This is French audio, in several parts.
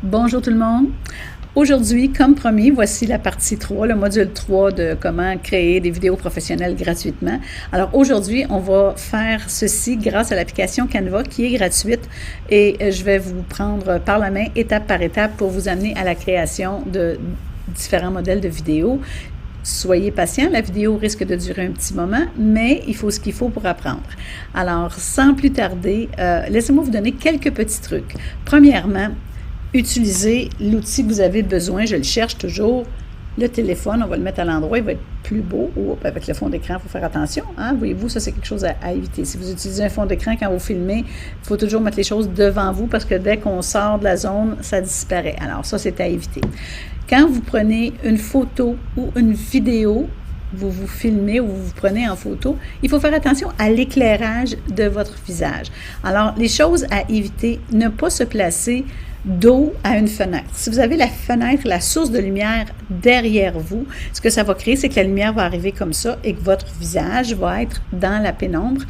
Bonjour tout le monde. Aujourd'hui, comme promis, voici la partie 3, le module 3 de comment créer des vidéos professionnelles gratuitement. Alors aujourd'hui, on va faire ceci grâce à l'application Canva qui est gratuite et je vais vous prendre par la main étape par étape pour vous amener à la création de différents modèles de vidéos. Soyez patient, la vidéo risque de durer un petit moment, mais il faut ce qu'il faut pour apprendre. Alors, sans plus tarder, laissez-moi vous donner quelques petits trucs. Premièrement, utilisez l'outil que vous avez besoin. Je le cherche toujours. Le téléphone, on va le mettre à l'endroit, il va être plus beau. Oh, avec le fond d'écran, il faut faire attention. Hein? Voyez-vous, ça, c'est quelque chose à éviter. Si vous utilisez un fond d'écran quand vous filmez, il faut toujours mettre les choses devant vous parce que dès qu'on sort de la zone, ça disparaît. Alors, ça, c'est à éviter. Quand vous prenez une photo ou une vidéo, vous vous filmez ou vous vous prenez en photo, il faut faire attention à l'éclairage de votre visage. Alors, les choses à éviter, ne pas se placer dos à une fenêtre. Si vous avez la fenêtre, la source de lumière derrière vous, ce que ça va créer, c'est que la lumière va arriver comme ça et que votre visage va être dans la pénombre.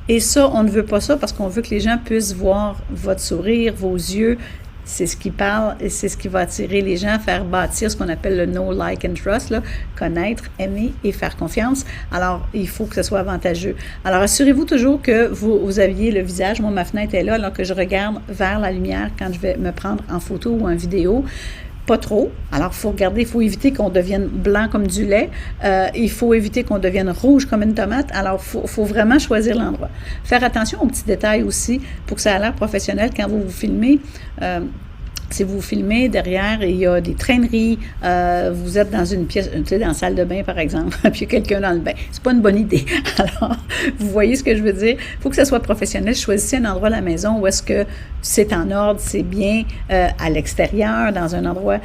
Et ça, on ne veut pas ça parce qu'on veut que les gens puissent voir votre sourire, vos yeux. C'est ce qui parle et c'est ce qui va attirer les gens, faire bâtir ce qu'on appelle le know, like and trust, là, connaître, aimer et faire confiance. Alors, il faut que ce soit avantageux. Alors, assurez-vous toujours que vous aviez le visage. Moi, ma fenêtre est là alors que je regarde vers la lumière quand je vais me prendre en photo ou en vidéo. Pas trop. Alors, il faut regarder, il faut éviter qu'on devienne blanc comme du lait. Il faut éviter qu'on devienne rouge comme une tomate. Alors, il faut vraiment choisir l'endroit. Faire attention aux petits détails aussi pour que ça ait l'air professionnel quand vous vous filmez. Si vous filmez derrière et il y a des traîneries, vous êtes dans une pièce, tu sais, dans la salle de bain par exemple, puis il y a quelqu'un dans le bain. C'est pas une bonne idée. Alors, vous voyez ce que je veux dire? Il faut que ça soit professionnel. Choisissez un endroit de la maison où est-ce que c'est en ordre, c'est bien, à l'extérieur, dans un endroit.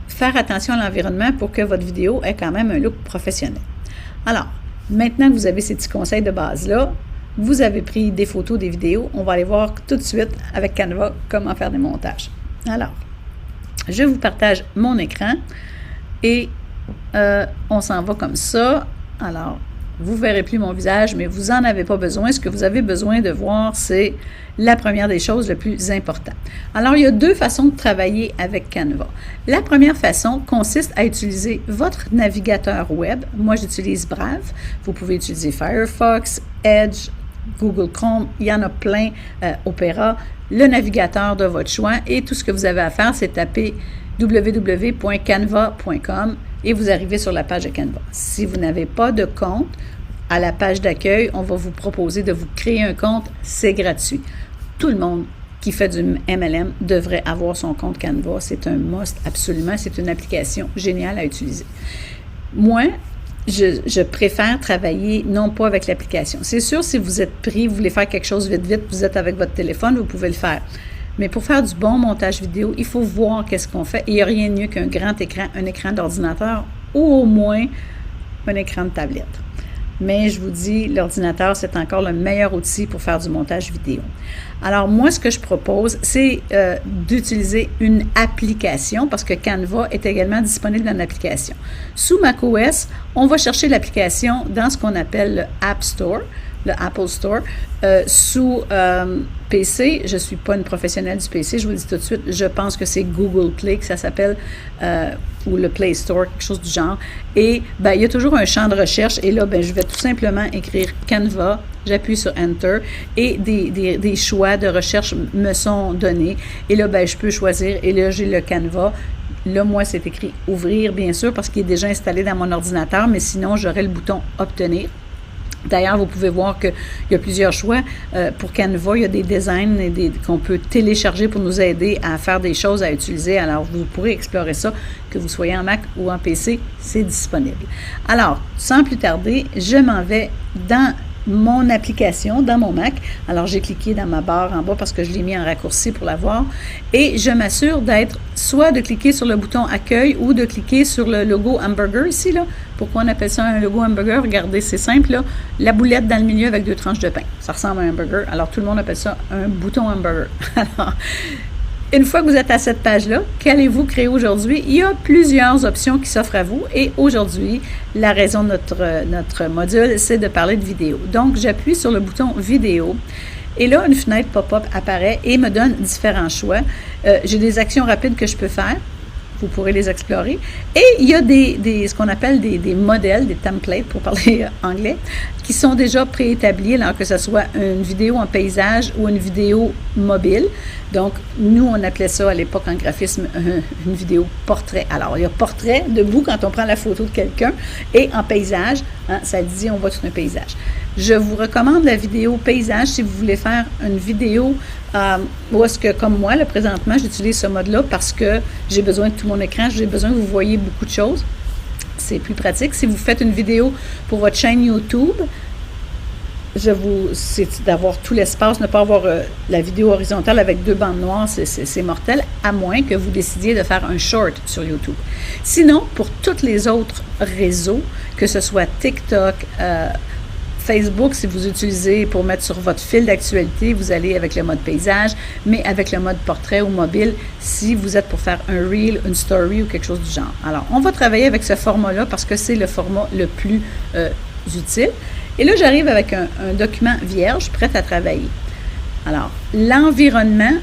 Faire attention à l'environnement pour que votre vidéo ait quand même un look professionnel. Alors, maintenant que vous avez ces petits conseils de base-là, vous avez pris des photos, des vidéos, on va aller voir tout de suite avec Canva comment faire des montages. Alors, je vous partage mon écran et on s'en va comme ça. Alors, vous ne verrez plus mon visage, mais vous n'en avez pas besoin. Ce que vous avez besoin de voir, c'est la première des choses, le plus important. Alors, il y a deux façons de travailler avec Canva. La première façon consiste à utiliser votre navigateur web. Moi, j'utilise Brave. Vous pouvez utiliser Firefox, Edge, Google Chrome, il y en a plein, Opera, le navigateur de votre choix et tout ce que vous avez à faire, c'est taper www.canva.com et vous arrivez sur la page de Canva. Si vous n'avez pas de compte, à la page d'accueil, on va vous proposer de vous créer un compte, c'est gratuit. Tout le monde qui fait du MLM devrait avoir son compte Canva, c'est un must absolument, c'est une application géniale à utiliser. Moi, je préfère travailler non pas avec l'application. C'est sûr, si vous êtes pris, vous voulez faire quelque chose vite, vous êtes avec votre téléphone, vous pouvez le faire. Mais pour faire du bon montage vidéo, il faut voir qu'est-ce qu'on fait. Et il n'y a rien de mieux qu'un grand écran, un écran d'ordinateur ou au moins un écran de tablette. Mais je vous dis, l'ordinateur, c'est encore le meilleur outil pour faire du montage vidéo. Alors, moi, ce que je propose, c'est d'utiliser une application parce que Canva est également disponible dans l'application. Sous macOS, on va chercher l'application dans ce qu'on appelle le App Store, le Apple Store. Sous PC, je ne suis pas une professionnelle du PC, je vous le dis tout de suite, je pense que c'est Google Play que ça s'appelle, ou le Play Store, quelque chose du genre. Et ben, il y a toujours un champ de recherche et là, ben, je vais tout simplement écrire Canva, j'appuie sur Enter et des choix de recherche me sont donnés. Et là, ben, je peux choisir et là, j'ai le Canva. Là, moi, c'est écrit Ouvrir, bien sûr, parce qu'il est déjà installé dans mon ordinateur, mais sinon, j'aurai le bouton Obtenir. D'ailleurs, vous pouvez voir qu'il y a plusieurs choix. Pour Canva, il y a des designs qu'on peut télécharger pour nous aider à faire des choses à utiliser. Alors, vous pourrez explorer ça, que vous soyez en Mac ou en PC, c'est disponible. Alors, sans plus tarder, je m'en vais dans mon application, dans mon Mac. Alors, j'ai cliqué dans ma barre en bas parce que je l'ai mis en raccourci pour la voir. Et je m'assure soit de cliquer sur le bouton Accueil ou de cliquer sur le logo hamburger ici, là. Pourquoi on appelle ça un logo hamburger? Regardez, c'est simple, là. La boulette dans le milieu avec 2 tranches de pain. Ça ressemble à un hamburger. Alors, tout le monde appelle ça un bouton hamburger. Alors, une fois que vous êtes à cette page-là, qu'allez-vous créer aujourd'hui? Il y a plusieurs options qui s'offrent à vous et aujourd'hui, la raison de notre module, c'est de parler de vidéo. Donc, j'appuie sur le bouton vidéo Et là, une fenêtre pop-up apparaît et me donne différents choix. J'ai des actions rapides que je peux faire. Vous pourrez les explorer. Et il y a ce qu'on appelle des modèles, des templates pour parler anglais, qui sont déjà préétablis, alors que ce soit une vidéo en paysage ou une vidéo mobile. Donc, nous, on appelait ça à l'époque en graphisme une vidéo portrait. Alors, il y a portrait debout quand on prend la photo de quelqu'un et en paysage, hein, ça dit on voit tout un paysage. Je vous recommande la vidéo paysage si vous voulez faire une vidéo où est-ce que, comme moi, là, présentement, j'utilise ce mode-là parce que j'ai besoin de tout mon écran, j'ai besoin que vous voyez beaucoup de choses. C'est plus pratique. Si vous faites une vidéo pour votre chaîne YouTube, c'est d'avoir tout l'espace, ne pas avoir la vidéo horizontale avec 2 bandes noires, c'est mortel, à moins que vous décidiez de faire un short sur YouTube. Sinon, pour tous les autres réseaux, que ce soit TikTok, Facebook, si vous utilisez pour mettre sur votre fil d'actualité, vous allez avec le mode paysage, mais avec le mode portrait ou mobile, si vous êtes pour faire un reel, une story ou quelque chose du genre. Alors, on va travailler avec ce format-là parce que c'est le format le plus utile. Et là, j'arrive avec un document vierge, prêt à travailler. Alors, l'environnement,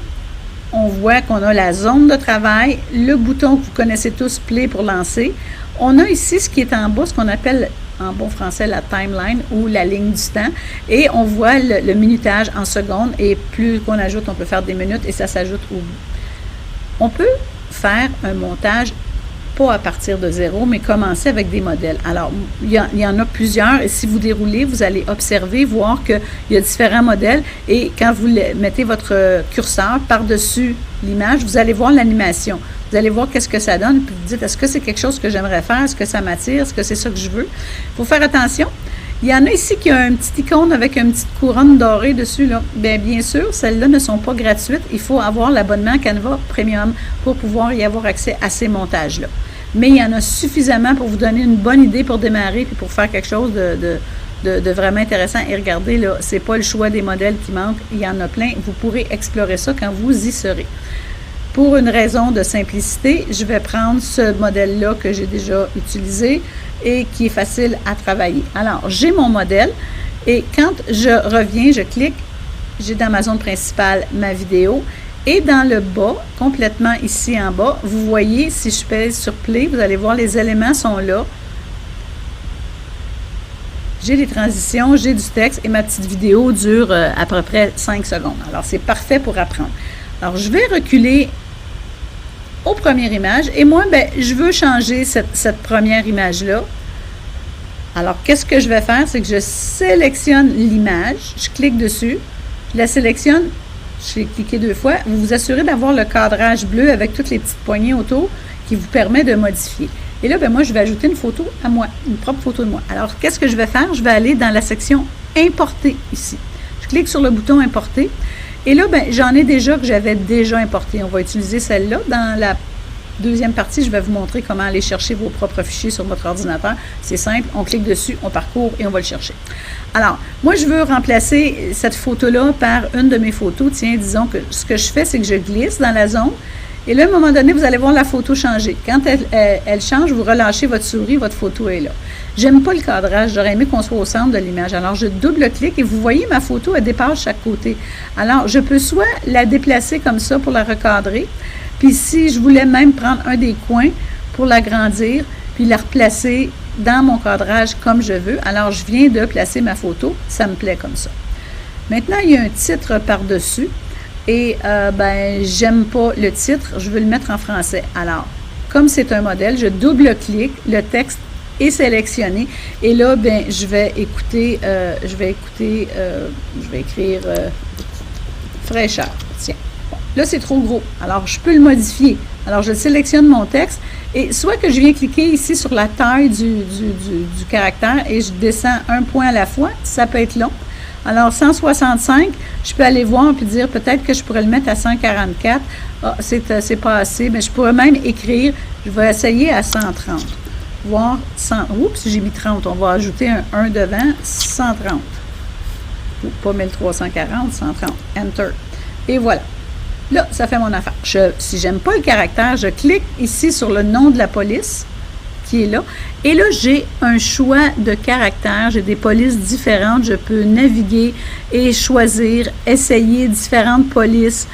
on voit qu'on a la zone de travail, le bouton que vous connaissez tous, play pour lancer. On a ici ce qui est en bas, ce qu'on appelle en bon français la timeline ou la ligne du temps. Et on voit le minutage en secondes. Et plus qu'on ajoute, on peut faire des minutes et ça s'ajoute au bout. On peut faire un montage pas à partir de zéro, mais commencer avec des modèles. Alors, il y en a plusieurs et si vous déroulez, vous allez observer, voir qu'il y a différents modèles et quand vous mettez votre curseur par-dessus l'image, vous allez voir l'animation. Vous allez voir qu'est-ce que ça donne, puis vous dites, est-ce que c'est quelque chose que j'aimerais faire? Est-ce que ça m'attire? Est-ce que c'est ça que je veux? Il faut faire attention. Il y en a ici qui a un petit icône avec une petite couronne dorée dessus, là. Bien sûr, celles-là ne sont pas gratuites. Il faut avoir l'abonnement Canva Premium pour pouvoir y avoir accès à ces montages-là. Mais il y en a suffisamment pour vous donner une bonne idée pour démarrer puis pour faire quelque chose de vraiment intéressant. Et regardez, là, c'est pas le choix des modèles qui manque. Il y en a plein. Vous pourrez explorer ça quand vous y serez. Pour une raison de simplicité, je vais prendre ce modèle-là que j'ai déjà utilisé et qui est facile à travailler. Alors, j'ai mon modèle et quand je reviens, je clique, j'ai dans ma zone principale ma vidéo et dans le bas, complètement ici en bas, vous voyez, si je pèse sur Play, vous allez voir les éléments sont là. J'ai des transitions, j'ai du texte et ma petite vidéo dure à peu près 5 secondes. Alors, c'est parfait pour apprendre. Alors, je vais reculer aux premières images. Et moi, je veux changer cette première image-là. Alors, qu'est-ce que je vais faire? C'est que je sélectionne l'image, je clique dessus, je la sélectionne, je vais cliquer 2 fois. Vous vous assurez d'avoir le cadrage bleu avec toutes les petites poignées autour qui vous permet de modifier. Et là, moi, je vais ajouter une photo à moi, une propre photo de moi. Alors, qu'est-ce que je vais faire? Je vais aller dans la section « Importer » ici. Je clique sur le bouton « Importer ». Et là, j'en ai déjà que j'avais déjà importé. On va utiliser celle-là. Dans la deuxième partie, je vais vous montrer comment aller chercher vos propres fichiers sur votre ordinateur. C'est simple, on clique dessus, on parcourt et on va le chercher. Alors, moi, je veux remplacer cette photo-là par une de mes photos. Tiens, disons que ce que je fais, c'est que je glisse dans la zone. Et là, à un moment donné, vous allez voir la photo changer. Quand elle change, vous relâchez votre souris, votre photo est là. J'aime pas le cadrage, j'aurais aimé qu'on soit au centre de l'image. Alors, je double-clique et vous voyez, ma photo, elle dépasse chaque côté. Alors, je peux soit la déplacer comme ça pour la recadrer, puis si je voulais même prendre un des coins pour l'agrandir, puis la replacer dans mon cadrage comme je veux, alors je viens de placer ma photo, ça me plaît comme ça. Maintenant, il y a un titre par-dessus. Et j'aime pas le titre, je veux le mettre en français. Alors, comme c'est un modèle, je double-clique, le texte est sélectionné. Et là, je vais écrire fraîcheur. Tiens. Bon, là, c'est trop gros. Alors, je peux le modifier. Alors, je sélectionne mon texte et soit que je viens cliquer ici sur la taille du caractère et je descends un point à la fois, ça peut être long. Alors, 165, je peux aller voir et dire peut-être que je pourrais le mettre à 144. Ah, c'est pas assez, mais je pourrais même écrire, je vais essayer à 130. Voir 100. Oups, j'ai mis 30. On va ajouter un 1 devant, 130. Ou pas 1340, 130. Enter. Et voilà. Là, ça fait mon affaire. Si j'aime pas le caractère, je clique ici sur le nom de la police qui est là. Et là, j'ai un choix de caractères, j'ai des polices différentes, je peux naviguer et choisir, essayer différentes polices,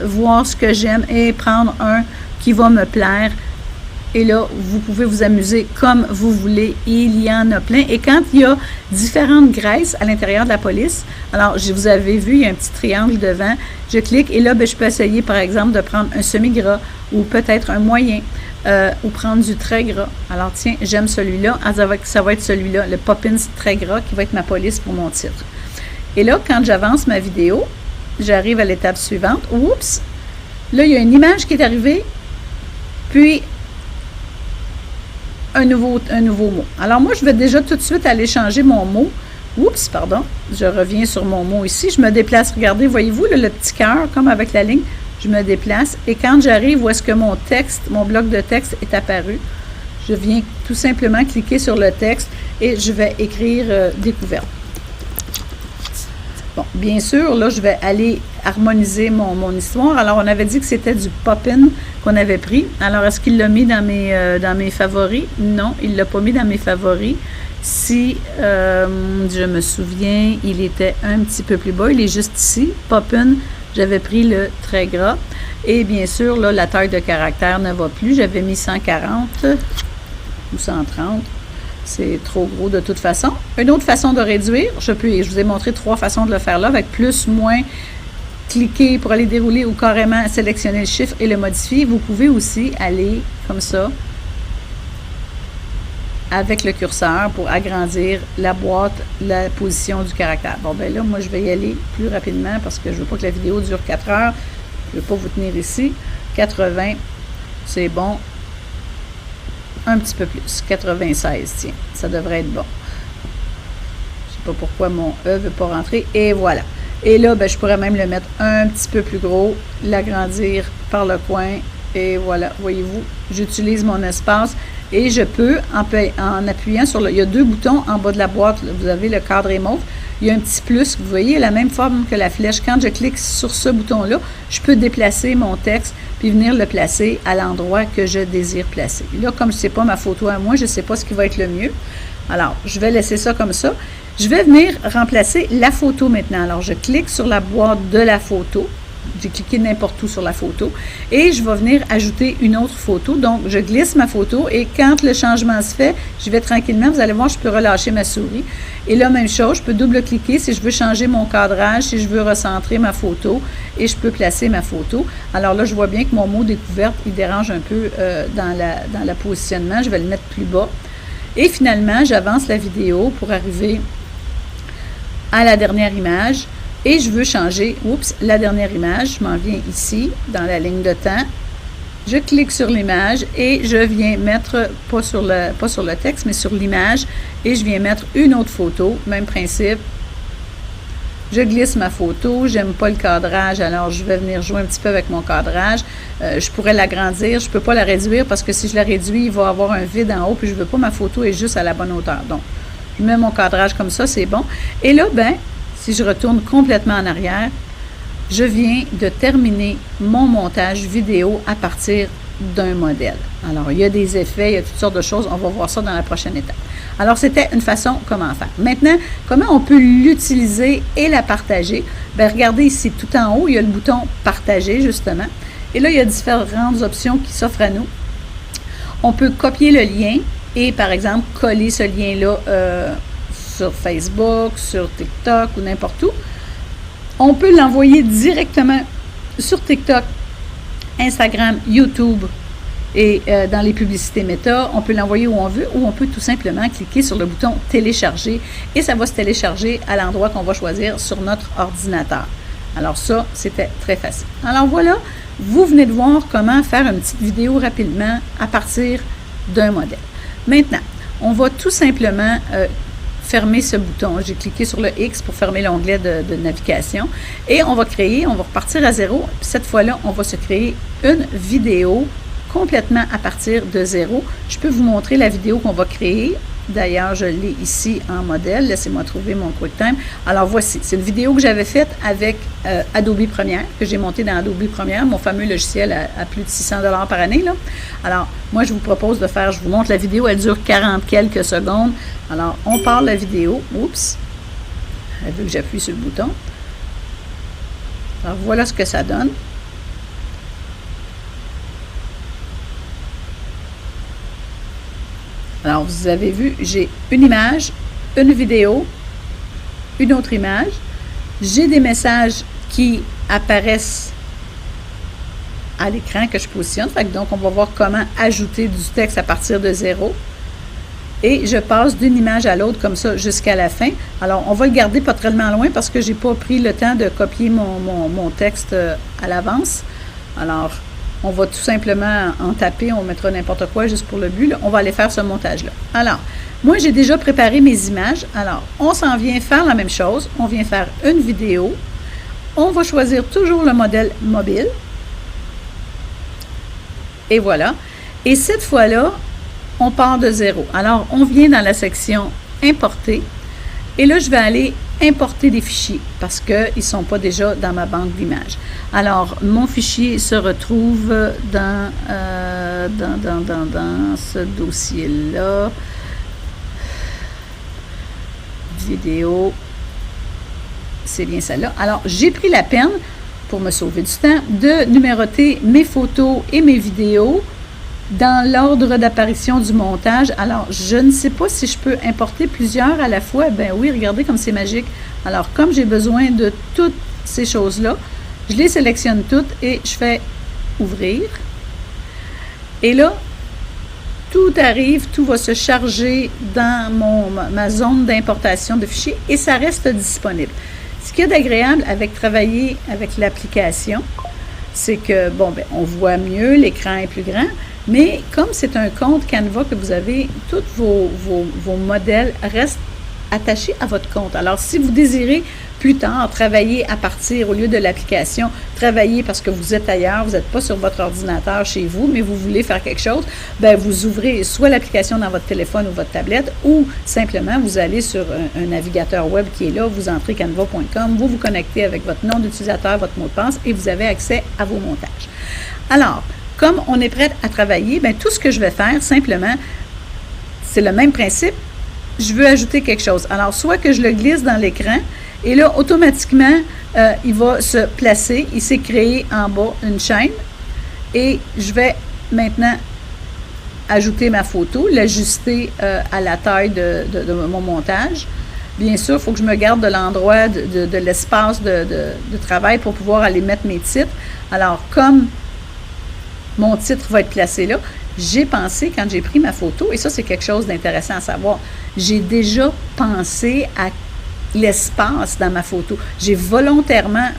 voir ce que j'aime et prendre un qui va me plaire. Et là, vous pouvez vous amuser comme vous voulez. Il y en a plein. Et quand il y a différentes graisses à l'intérieur de la police, alors, vous avez vu, il y a un petit triangle devant. Je clique et là, je peux essayer, par exemple, de prendre un semi-gras ou peut-être un moyen ou prendre du très gras. Alors, tiens, j'aime celui-là. Ah, ça va être celui-là, le Poppins très gras, qui va être ma police pour mon titre. Et là, quand j'avance ma vidéo, j'arrive à l'étape suivante. Oups! Là, il y a une image qui est arrivée. Puis, un nouveau mot. Alors, moi, je vais déjà tout de suite aller changer mon mot. Oups, pardon. Je reviens sur mon mot ici. Je me déplace. Regardez, voyez-vous, là, le petit cœur, comme avec la ligne. Je me déplace. Et quand j'arrive où est-ce que mon texte, mon bloc de texte est apparu, je viens tout simplement cliquer sur le texte et je vais écrire découverte. Bon, bien sûr, là, je vais aller harmoniser mon histoire. Alors, on avait dit que c'était du Poppin qu'on avait pris. Alors, est-ce qu'il l'a mis dans mes favoris? Non, il ne l'a pas mis dans mes favoris. Si je me souviens, il était un petit peu plus bas. Il est juste ici. Poppin, j'avais pris le très gras. Et bien sûr, là, la taille de caractère ne va plus. J'avais mis 140 ou 130. C'est trop gros de toute façon. Une autre façon de réduire, je vous ai montré 3 façons de le faire là, avec plus, moins, cliquer pour aller dérouler ou carrément sélectionner le chiffre et le modifier. Vous pouvez aussi aller comme ça avec le curseur pour agrandir la boîte, la position du caractère. Bon, ben là, moi, je vais y aller plus rapidement parce que je ne veux pas que la vidéo dure 4 heures. Je ne veux pas vous tenir ici. 80, c'est bon. Un petit peu plus, 96, tiens, ça devrait être bon. Je ne sais pas pourquoi mon E ne veut pas rentrer, et voilà. Et là, ben, je pourrais même le mettre un petit peu plus gros, l'agrandir par le coin, et voilà, voyez-vous, j'utilise mon espace, et je peux, en appuyant sur il y a 2 boutons en bas de la boîte, là, vous avez le cadre et mauve, il y a un petit plus, vous voyez, la même forme que la flèche. Quand je clique sur ce bouton-là, je peux déplacer mon texte puis venir le placer à l'endroit que je désire placer. Là, comme ce n'est pas ma photo à moi, je ne sais pas ce qui va être le mieux. Alors, je vais laisser ça comme ça. Je vais venir remplacer la photo maintenant. Alors, je clique sur la boîte de la photo. J'ai cliqué n'importe où sur la photo et je vais venir ajouter une autre photo. Donc, je glisse ma photo et quand le changement se fait, je vais tranquillement, vous allez voir, je peux relâcher ma souris. Et là, même chose, je peux double-cliquer si je veux changer mon cadrage, si je veux recentrer ma photo et je peux placer ma photo. Alors là, je vois bien que mon mot découverte, il dérange un peu dans la positionnement. Je vais le mettre plus bas. Et finalement, j'avance la vidéo pour arriver à la dernière image. Et je veux changer, la dernière image, je m'en viens ici, dans la ligne de temps. Je clique sur l'image et je viens mettre, pas sur le texte, mais sur l'image, et je viens mettre une autre photo, même principe. Je glisse ma photo, j'aime pas le cadrage, alors je vais venir jouer un petit peu avec mon cadrage. Je pourrais l'agrandir, je peux pas la réduire parce que si je la réduis, il va y avoir un vide en haut, puis je veux pas ma photo est juste à la bonne hauteur. Donc, je mets mon cadrage comme ça, c'est bon. Et là, ben, si je retourne complètement en arrière, je viens de terminer mon montage vidéo à partir d'un modèle. Alors, il y a des effets, il y a toutes sortes de choses. On va voir ça dans la prochaine étape. Alors, c'était une façon comment faire. Maintenant, comment on peut l'utiliser et la partager? Bien, regardez ici, tout en haut, il y a le bouton « Partager », justement. Et là, il y a différentes options qui s'offrent à nous. On peut copier le lien et, par exemple, coller ce lien-là sur Facebook, sur TikTok ou n'importe où. On peut l'envoyer directement sur TikTok, Instagram, YouTube et dans les publicités Meta. On peut l'envoyer où on veut ou on peut tout simplement cliquer sur le bouton « Télécharger » et ça va se télécharger à l'endroit qu'on va choisir sur notre ordinateur. Alors ça, c'était très facile. Alors voilà, vous venez de voir comment faire une petite vidéo rapidement à partir d'un modèle. Maintenant, on va tout simplement fermer ce bouton. J'ai cliqué sur le X pour fermer l'onglet de navigation et on va repartir à zéro. Cette fois-là, on va se créer une vidéo complètement à partir de zéro. Je peux vous montrer la vidéo qu'on va créer D'ailleurs, je l'ai ici en modèle. Laissez-moi trouver mon QuickTime. Alors, voici. C'est une vidéo que j'avais faite avec Adobe Premiere, que j'ai montée dans Adobe Premiere, mon fameux logiciel à plus de 600 $ par année, là. Alors, moi, je vous propose de faire, je vous montre la vidéo, elle dure 40 quelques secondes. Alors, on part la vidéo. Oups! Elle veut que j'appuie sur le bouton. Alors, voilà ce que ça donne. Alors, vous avez vu, j'ai une image, une vidéo, une autre image. J'ai des messages qui apparaissent à l'écran que je positionne. Donc, on va voir comment ajouter du texte à partir de 0. Et je passe d'une image à l'autre comme ça jusqu'à la fin. Alors, on va le garder pas tellement loin parce que je n'ai pas pris le temps de copier mon texte à l'avance. Alors, on va tout simplement en taper, on mettra n'importe quoi juste pour le but. Là. On va aller faire ce montage-là. Alors, moi, j'ai déjà préparé mes images. Alors, on s'en vient faire la même chose. On vient faire une vidéo. On va choisir toujours le modèle mobile. Et voilà. Et cette fois-là, on part de 0. Alors, on vient dans la section « Importer ». Et là, je vais aller importer des fichiers parce qu'ils ne sont pas déjà dans ma banque d'images. Alors, mon fichier se retrouve dans ce dossier-là. Vidéo. C'est bien celle-là. Alors, j'ai pris la peine, pour me sauver du temps, de numéroter mes photos et mes vidéos dans l'ordre d'apparition du montage. Alors, je ne sais pas si je peux importer plusieurs à la fois. Ben oui, regardez comme c'est magique. Alors, comme j'ai besoin de toutes ces choses-là, je les sélectionne toutes et je fais ouvrir. Et là, tout arrive, tout va se charger dans ma zone d'importation de fichiers et ça reste disponible. Ce qu'il y a d'agréable avec travailler avec l'application, c'est que, bon, ben, on voit mieux, l'écran est plus grand, mais comme c'est un compte Canva que vous avez, tous vos modèles restent attachés à votre compte. Alors, si vous désirez plus tard travailler à partir, au lieu de l'application, travailler parce que vous êtes ailleurs, vous n'êtes pas sur votre ordinateur chez vous, mais vous voulez faire quelque chose, bien, vous ouvrez soit l'application dans votre téléphone ou votre tablette, ou simplement, vous allez sur un navigateur web qui est là, vous entrez canva.com, vous vous connectez avec votre nom d'utilisateur, votre mot de passe, et vous avez accès à vos montages. Alors, comme on est prêt à travailler, bien, tout ce que je vais faire, simplement, c'est le même principe. Je veux ajouter quelque chose. Alors, soit que je le glisse dans l'écran, et là, automatiquement, il va se placer. Il s'est créé en bas une chaîne. Et je vais maintenant ajouter ma photo, l'ajuster à la taille de mon montage. Bien sûr, il faut que je me garde de l'endroit, de l'espace de travail pour pouvoir aller mettre mes titres. Alors, comme mon titre va être placé là, j'ai pensé, quand j'ai pris ma photo, et ça, c'est quelque chose d'intéressant à savoir, j'ai déjà pensé à l'espace dans ma photo. J'ai volontairement,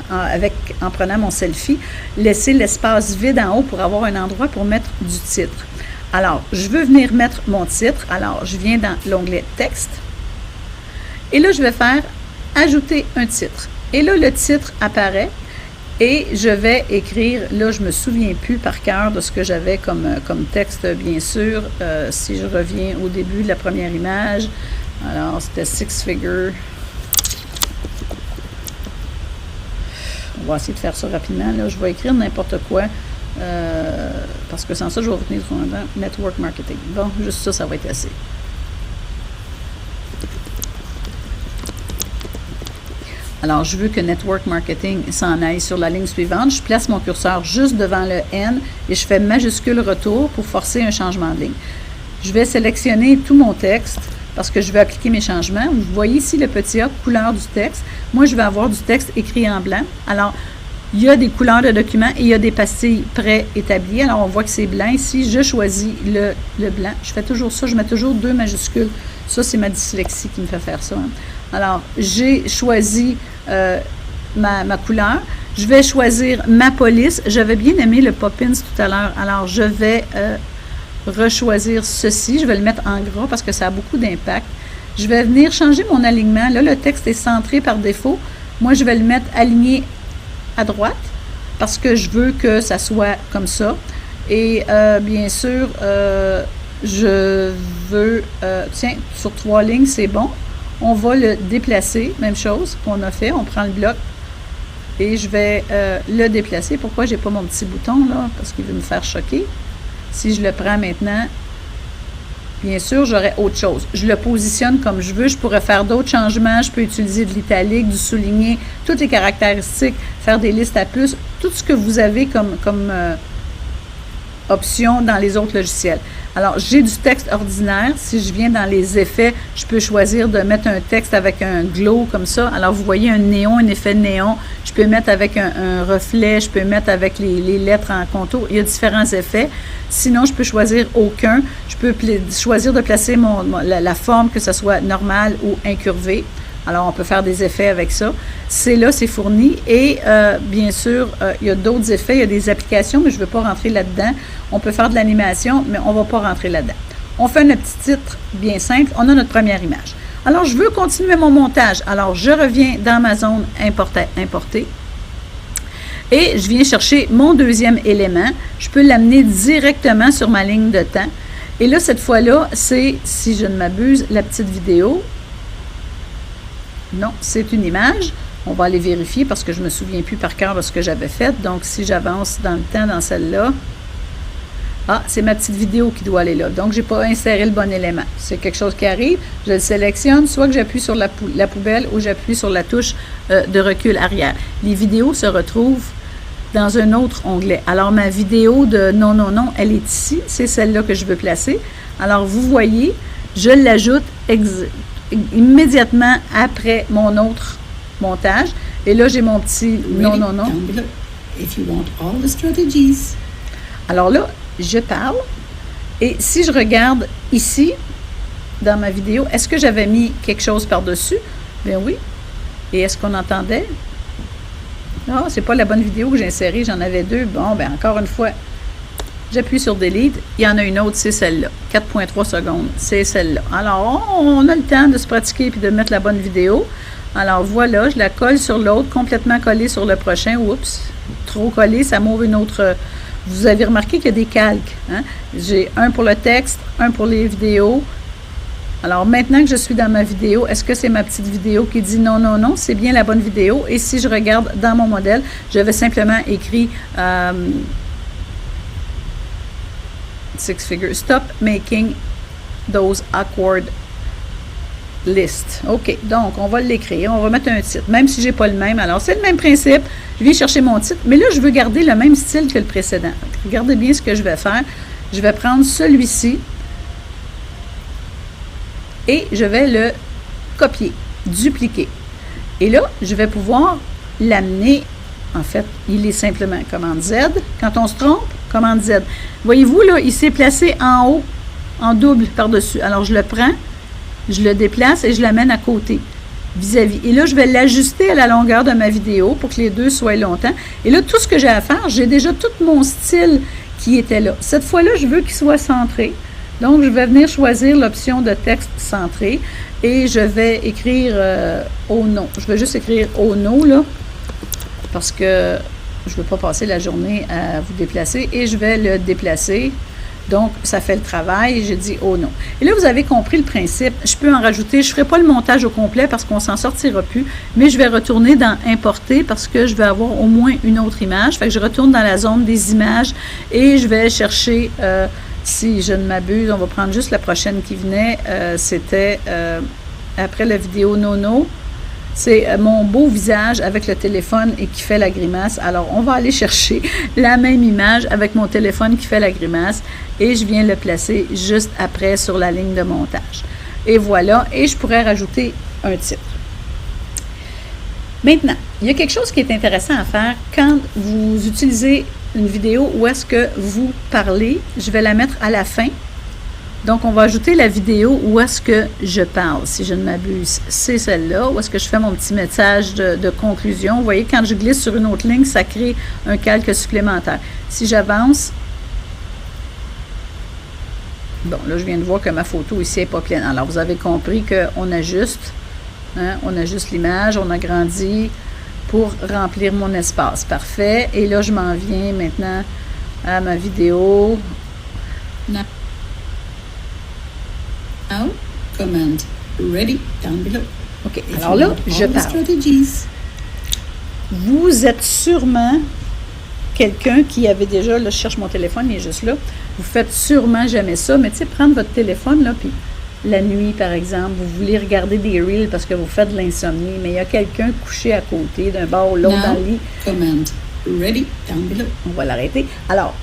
en prenant mon selfie, laissé l'espace vide en haut pour avoir un endroit pour mettre du titre. Alors, je veux venir mettre mon titre. Alors, je viens dans l'onglet « Texte ». Et là, je vais faire « Ajouter un titre ». Et là, le titre apparaît. Et je vais écrire, là, je ne me souviens plus par cœur de ce que j'avais comme texte, bien sûr. Si je reviens au début de la première image, alors c'était Six Figure. On va essayer de faire ça rapidement. Là, je vais écrire n'importe quoi, parce que sans ça, je vais retenir son nom. Network Marketing. Bon, juste ça, ça va être assez. Alors, je veux que Network Marketing s'en aille sur la ligne suivante. Je place mon curseur juste devant le N et je fais majuscule retour pour forcer un changement de ligne. Je vais sélectionner tout mon texte parce que je vais appliquer mes changements. Vous voyez ici le petit A, couleur du texte. Moi, je vais avoir du texte écrit en blanc. Alors, il y a des couleurs de documents et il y a des pastilles préétablies. Alors, on voit que c'est blanc ici. Je choisis le blanc. Je fais toujours ça. Je mets toujours 2 majuscules. Ça, c'est ma dyslexie qui me fait faire ça. Hein. Alors, j'ai choisi ma couleur. Je vais choisir ma police. J'avais bien aimé le Poppins tout à l'heure. Alors, je vais rechoisir ceci. Je vais le mettre en gras parce que ça a beaucoup d'impact. Je vais venir changer mon alignement. Là, le texte est centré par défaut. Moi, je vais le mettre aligné à droite parce que je veux que ça soit comme ça. Et bien sûr, je veux, tiens, sur 3 lignes, c'est bon. On va le déplacer, même chose qu'on a fait. On prend le bloc et je vais le déplacer. Pourquoi j'ai pas mon petit bouton là? Parce qu'il veut me faire choquer. Si je le prends maintenant, bien sûr, j'aurai autre chose. Je le positionne comme je veux. Je pourrais faire d'autres changements. Je peux utiliser de l'italique, du souligné, toutes les caractéristiques, faire des listes à plus, tout ce que vous avez comme option dans les autres logiciels. Alors, j'ai du texte ordinaire. Si je viens dans les effets, je peux choisir de mettre un texte avec un glow comme ça. Alors, vous voyez un néon, un effet néon. Je peux mettre avec un reflet. Je peux mettre avec les lettres en contour. Il y a différents effets. Sinon, je peux choisir aucun. Je peux choisir de placer la forme, que ce soit normale ou incurvée. Alors, on peut faire des effets avec ça. C'est là, c'est fourni. Et bien sûr, il y a d'autres effets, il y a des applications, mais je ne veux pas rentrer là-dedans. On peut faire de l'animation, mais on ne va pas rentrer là-dedans. On fait un petit titre bien simple. On a notre première image. Alors, je veux continuer mon montage. Alors, je reviens dans ma zone importer. Et je viens chercher mon deuxième élément. Je peux l'amener directement sur ma ligne de temps. Et là, cette fois-là, c'est, si je ne m'abuse, la petite vidéo. Non, c'est une image. On va aller vérifier parce que je ne me souviens plus par cœur de ce que j'avais fait. Donc, si j'avance dans le temps dans celle-là, ah, c'est ma petite vidéo qui doit aller là. Donc, je n'ai pas inséré le bon élément. C'est quelque chose qui arrive. Je le sélectionne, soit que j'appuie sur la poubelle ou j'appuie sur la touche de recul arrière. Les vidéos se retrouvent dans un autre onglet. Alors, ma vidéo de non, non, non, elle est ici. C'est celle-là que je veux placer. Alors, vous voyez, je l'ajoute immédiatement après mon autre montage. Et là, j'ai mon petit non, non, non. Alors là, je parle. Et si je regarde ici, dans ma vidéo, est-ce que j'avais mis quelque chose par-dessus? Bien oui. Et est-ce qu'on entendait? Non, c'est pas la bonne vidéo que j'ai insérée. J'en avais 2. Bon, bien encore une fois, j'appuie sur Delete. Il y en a une autre, c'est celle-là. 4,3 secondes, c'est celle-là. Alors, on a le temps de se pratiquer et de mettre la bonne vidéo. Alors, voilà, je la colle sur l'autre, complètement collée sur le prochain. Oups, trop collée, ça m'ouvre une autre. Vous avez remarqué qu'il y a des calques. Hein? J'ai un pour le texte, un pour les vidéos. Alors, maintenant que je suis dans ma vidéo, est-ce que c'est ma petite vidéo qui dit non, non, non? C'est bien la bonne vidéo. Et si je regarde dans mon modèle, je vais simplement écrire six figures. Stop making those awkward lists. OK, donc on va l'écrire. On va mettre un titre, même si je n'ai pas le même. Alors, c'est le même principe. Je viens chercher mon titre, mais là, je veux garder le même style que le précédent. Regardez bien ce que je vais faire. Je vais prendre celui-ci et je vais le copier, dupliquer. Et là, je vais pouvoir l'amener. En fait, il est simplement commande Z. Quand on se trompe, commande Z. Voyez-vous, là, il s'est placé en haut, en double par-dessus. Alors, je le prends, je le déplace et je l'amène à côté, vis-à-vis. Et là, je vais l'ajuster à la longueur de ma vidéo pour que les deux soient longtemps. Et là, tout ce que j'ai à faire, j'ai déjà tout mon style qui était là. Cette fois-là, je veux qu'il soit centré. Donc, je vais venir choisir l'option de texte centré et je vais écrire oh non. Je vais juste écrire oh no, là, parce que je ne veux pas passer la journée à vous déplacer et je vais le déplacer. Donc, ça fait le travail et je dis oh non. Et là, vous avez compris le principe. Je peux en rajouter. Je ne ferai pas le montage au complet parce qu'on ne s'en sortira plus, mais je vais retourner dans importer parce que je vais avoir au moins une autre image. Fait que je retourne dans la zone des images et je vais chercher, si je ne m'abuse, on va prendre juste la prochaine qui venait. C'était après la vidéo Nono. C'est mon beau visage avec le téléphone et qui fait la grimace. Alors, on va aller chercher la même image avec mon téléphone qui fait la grimace et je viens le placer juste après sur la ligne de montage. Et voilà, et je pourrais rajouter un titre. Maintenant, il y a quelque chose qui est intéressant à faire quand vous utilisez une vidéo où est-ce que vous parlez. Je vais la mettre à la fin. Donc, on va ajouter la vidéo où est-ce que je parle, si je ne m'abuse. C'est celle-là, où est-ce que je fais mon petit message de conclusion. Vous voyez, quand je glisse sur une autre ligne, ça crée un calque supplémentaire. Si j'avance, bon, là, je viens de voir que ma photo ici n'est pas pleine. Alors, vous avez compris qu'on ajuste, hein, on ajuste l'image, on agrandit pour remplir mon espace. Parfait. Et là, je m'en viens maintenant à ma vidéo. Non. Command ready down below. OK, alors là, je parle. Vous êtes sûrement quelqu'un qui avait déjà, là, je cherche mon téléphone, il est juste là. Vous faites sûrement jamais ça, mais tu sais, prendre votre téléphone, là, puis la nuit, par exemple, vous voulez regarder des reels parce que vous faites de l'insomnie, mais il y a quelqu'un couché à côté d'un bord ou l'autre dans le lit. Command ready down below. On va l'arrêter. Alors,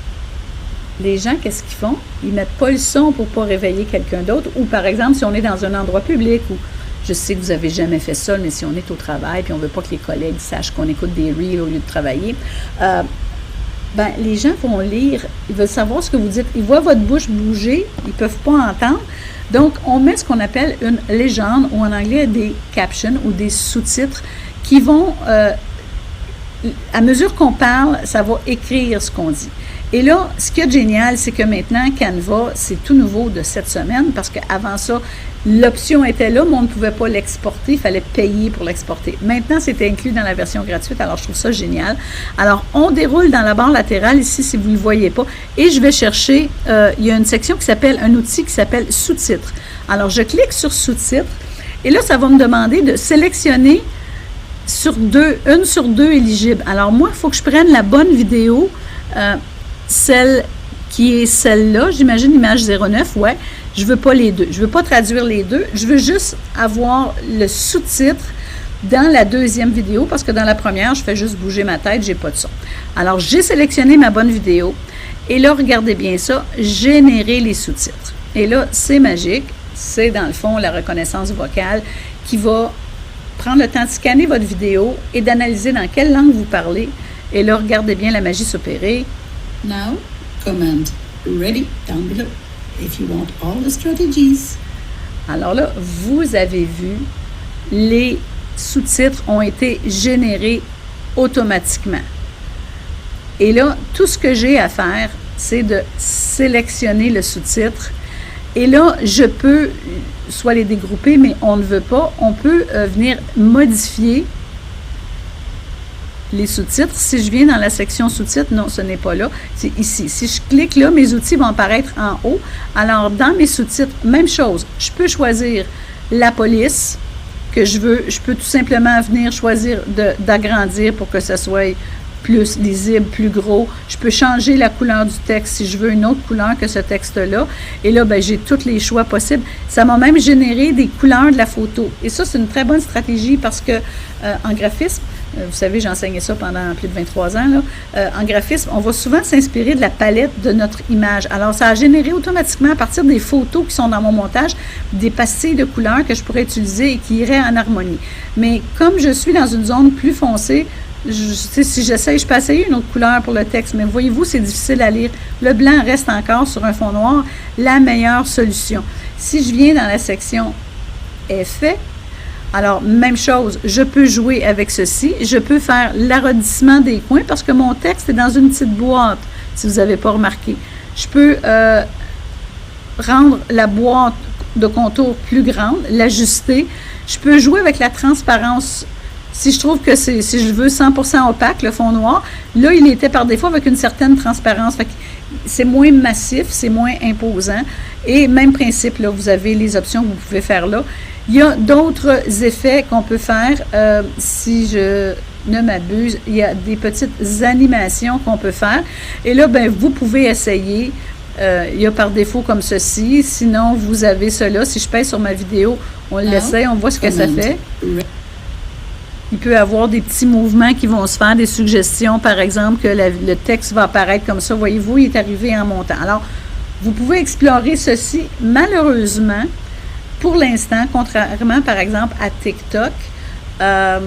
les gens, qu'est-ce qu'ils font? Ils mettent pas le son pour pas réveiller quelqu'un d'autre. Ou, par exemple, si on est dans un endroit public ou je sais que vous n'avez jamais fait ça, mais si on est au travail puis on ne veut pas que les collègues sachent qu'on écoute des reels au lieu de travailler, les gens vont lire, ils veulent savoir ce que vous dites. Ils voient votre bouche bouger, ils ne peuvent pas entendre. Donc, on met ce qu'on appelle une légende, ou en anglais des captions ou des sous-titres qui vont, à mesure qu'on parle, ça va écrire ce qu'on dit. Et là, ce qui est génial, c'est que maintenant, Canva, c'est tout nouveau de cette semaine parce qu'avant ça, l'option était là, mais on ne pouvait pas l'exporter, il fallait payer pour l'exporter. Maintenant, c'est inclus dans la version gratuite, alors je trouve ça génial. Alors, on déroule dans la barre latérale ici, si vous ne le voyez pas, et je vais chercher, il y a une section qui s'appelle, un outil qui s'appelle sous-titres. Alors, je clique sur sous-titres, et là, ça va me demander de sélectionner une sur deux éligibles. Alors, moi, il faut que je prenne la bonne vidéo, celle qui est celle-là, j'imagine image 09, ouais. Je ne veux pas les deux. Je ne veux pas traduire les deux. Je veux juste avoir le sous-titre dans la deuxième vidéo parce que dans la première, je fais juste bouger ma tête, je n'ai pas de son. Alors, j'ai sélectionné ma bonne vidéo et là, regardez bien ça, générer les sous-titres. Et là, c'est magique. C'est dans le fond la reconnaissance vocale qui va prendre le temps de scanner votre vidéo et d'analyser dans quelle langue vous parlez. Et là, regardez bien la magie s'opérer. Now, command ready down below. If you want all the strategies. Alors là, vous avez vu, les sous-titres ont été générés automatiquement. Et là, tout ce que j'ai à faire, c'est de sélectionner le sous-titre. Et là, je peux soit les dégrouper, mais on ne veut pas. On peut venir modifier les sous-titres. Si je viens dans la section sous-titres, non, ce n'est pas là, c'est ici. Si je clique là, mes outils vont apparaître en haut. Alors, dans mes sous-titres, même chose. Je peux choisir la police que je veux. Je peux tout simplement venir choisir d'agrandir pour que ce soit plus lisible, plus gros. Je peux changer la couleur du texte si je veux une autre couleur que ce texte-là. Et là, j'ai tous les choix possibles. Ça m'a même généré des couleurs de la photo. Et ça, c'est une très bonne stratégie parce que en graphisme, vous savez, j'ai enseigné ça pendant plus de 23 ans. Là. En graphisme, on va souvent s'inspirer de la palette de notre image. Alors, ça a généré automatiquement, à partir des photos qui sont dans mon montage, des pastilles de couleurs que je pourrais utiliser et qui iraient en harmonie. Mais comme je suis dans une zone plus foncée, si j'essaye, je peux essayer une autre couleur pour le texte, mais voyez-vous, c'est difficile à lire. Le blanc reste encore sur un fond noir, la meilleure solution. Si je viens dans la section « Effets », alors, même chose, je peux jouer avec ceci. Je peux faire l'arrondissement des coins parce que mon texte est dans une petite boîte, si vous n'avez pas remarqué. Je peux rendre la boîte de contour plus grande, l'ajuster. Je peux jouer avec la transparence. Si je trouve que si je veux 100% opaque, le fond noir, là, il était par défaut avec une certaine transparence. Fait que c'est moins massif, c'est moins imposant. Et même principe, là, vous avez les options que vous pouvez faire là. Il y a d'autres effets qu'on peut faire. Si je ne m'abuse, il y a des petites animations qu'on peut faire. Et là, vous pouvez essayer. Il y a par défaut comme ceci. Sinon, vous avez cela. Si je pèse sur ma vidéo, on l'essaie, on voit ce que ça fait. Il peut y avoir des petits mouvements qui vont se faire, des suggestions, par exemple, que le texte va apparaître comme ça. Voyez-vous, il est arrivé en montant. Alors, vous pouvez explorer ceci. Malheureusement, pour l'instant, contrairement, par exemple, à TikTok, il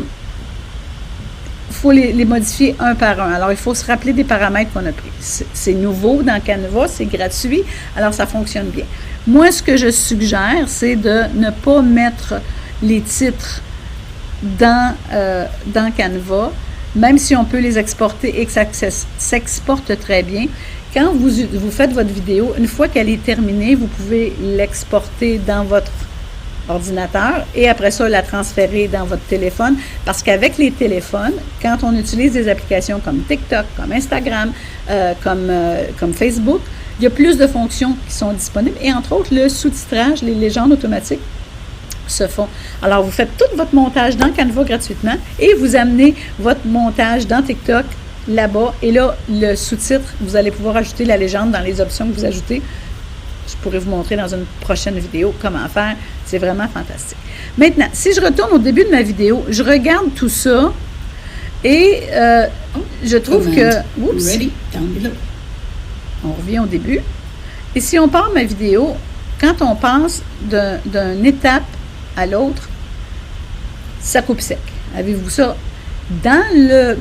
faut les modifier un par un. Alors, il faut se rappeler des paramètres qu'on a pris. C'est nouveau dans Canva, c'est gratuit, alors ça fonctionne bien. Moi, ce que je suggère, c'est de ne pas mettre les titres dans Canva, même si on peut les exporter et que ça s'exporte très bien. Quand vous faites votre vidéo, une fois qu'elle est terminée, vous pouvez l'exporter dans votre ordinateur et après ça, la transférer dans votre téléphone. Parce qu'avec les téléphones, quand on utilise des applications comme TikTok, comme Instagram, comme Facebook, Il y a plus de fonctions qui sont disponibles et entre autres, le sous-titrage, les légendes automatiques se font. Alors, vous faites tout votre montage dans Canva gratuitement et vous amenez votre montage dans TikTok là-bas. Et là, le sous-titre, vous allez pouvoir ajouter la légende dans les options que vous ajoutez. Je pourrais vous montrer dans une prochaine vidéo comment faire. C'est vraiment fantastique. Maintenant, si je retourne au début de ma vidéo, je regarde tout ça et je trouve que... Oups, Ready, down below. on revient au début. Et si on part ma vidéo, quand on passe d'une étape à l'autre, ça coupe sec. Avez-vous ça? Dans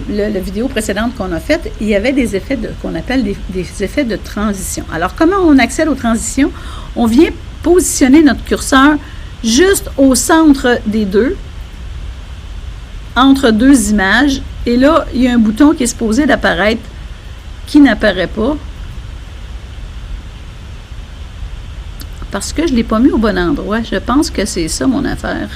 la vidéo précédente qu'on a faite, il y avait des effets qu'on appelle des effets de transition. Alors, comment on accède aux transitions? On vient positionner notre curseur juste au centre des deux, entre deux images. Et là, il y a un bouton qui est supposé d'apparaître qui n'apparaît pas. Parce que je ne l'ai pas mis au bon endroit. Je pense que c'est ça mon affaire.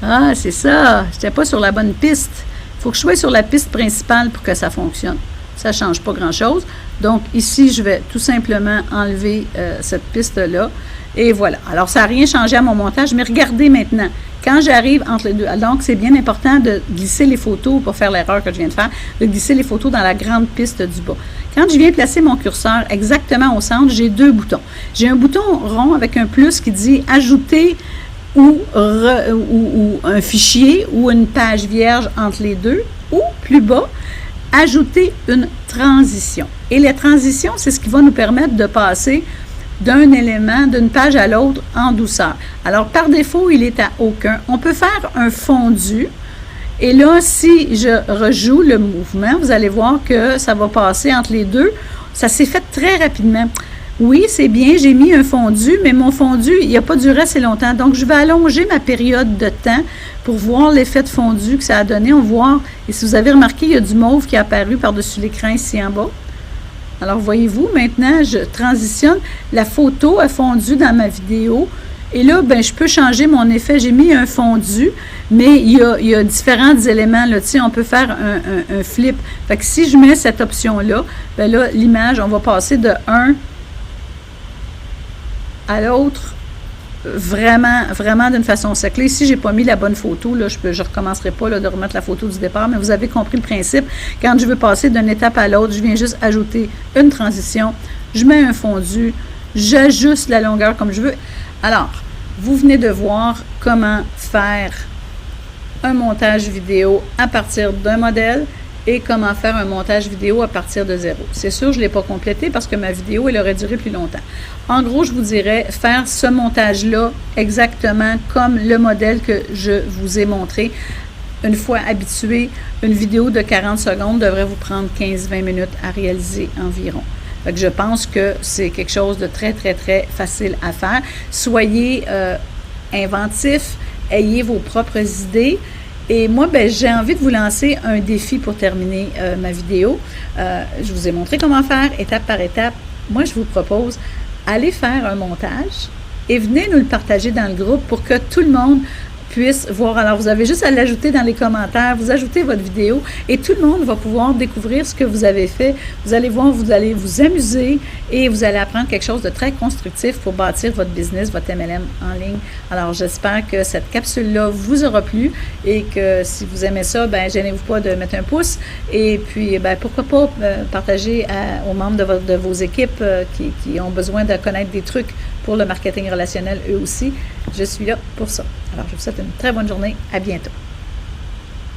Ah, c'est ça. Je n'étais pas sur la bonne piste. Il faut que je sois sur la piste principale pour que ça fonctionne. Ça ne change pas grand-chose. Donc, ici, je vais tout simplement enlever cette piste-là. Et voilà. Alors, ça n'a rien changé à mon montage. Mais regardez maintenant. Quand j'arrive entre les deux, donc c'est bien important de glisser les photos, pour faire l'erreur que je viens de faire, de glisser les photos dans la grande piste du bas. Quand je viens placer mon curseur exactement au centre, j'ai deux boutons. J'ai un bouton rond avec un plus qui dit « Ajouter » ou un fichier ou une page vierge entre les deux, ou plus bas, ajouter une transition. Et la transition, c'est ce qui va nous permettre de passer d'un élément, d'une page à l'autre en douceur. Alors, par défaut, il est à aucun. On peut faire un fondu. Et là, si je rejoue le mouvement, vous allez voir que ça va passer entre les deux. Ça s'est fait très rapidement. Oui, c'est bien, j'ai mis un fondu, mais mon fondu, il n'a pas duré assez longtemps. Donc, je vais allonger ma période de temps pour voir l'effet de fondu que ça a donné. On voit, et si vous avez remarqué, il y a du mauve qui est apparu par-dessus l'écran ici en bas. Alors, voyez-vous, maintenant, je transitionne. La photo a fondu dans ma vidéo. Et là, ben, je peux changer mon effet. J'ai mis un fondu, mais il y a différents éléments. Là, tu sais, on peut faire un flip. Fait que si je mets cette option-là, ben là, l'image, on va passer de un à l'autre, vraiment d'une façon sec. Là, ici, je n'ai pas mis la bonne photo. Là, je ne recommencerai pas là, de remettre la photo du départ, mais vous avez compris le principe. Quand je veux passer d'une étape à l'autre, je viens juste ajouter une transition. Je mets un fondu. J'ajuste la longueur comme je veux. Alors, vous venez de voir comment faire un montage vidéo à partir d'un modèle et comment faire un montage vidéo à partir de zéro. C'est sûr, je ne l'ai pas complété parce que ma vidéo, elle aurait duré plus longtemps. En gros, je vous dirais faire ce montage-là exactement comme le modèle que je vous ai montré. Une fois habitué, une vidéo de 40 secondes devrait vous prendre 15-20 minutes à réaliser environ. Fait que je pense que c'est quelque chose de très, très, très facile à faire. Soyez inventifs, ayez vos propres idées. Et moi, ben, j'ai envie de vous lancer un défi pour terminer ma vidéo. Je vous ai montré comment faire étape par étape. Moi, je vous propose, allez faire un montage et venez nous le partager dans le groupe pour que tout le monde puisse voir. Alors, vous avez juste à l'ajouter dans les commentaires, vous ajoutez votre vidéo et tout le monde va pouvoir découvrir ce que vous avez fait. Vous allez voir, vous allez vous amuser et vous allez apprendre quelque chose de très constructif pour bâtir votre business, votre MLM en ligne. Alors, j'espère que cette capsule-là vous aura plu et que si vous aimez ça, ben gênez-vous pas de mettre un pouce et puis, ben pourquoi pas partager aux membres de vos équipes qui ont besoin de connaître des trucs pour le marketing relationnel eux aussi. Je suis là pour ça. Alors, je vous souhaite une très bonne journée. À bientôt.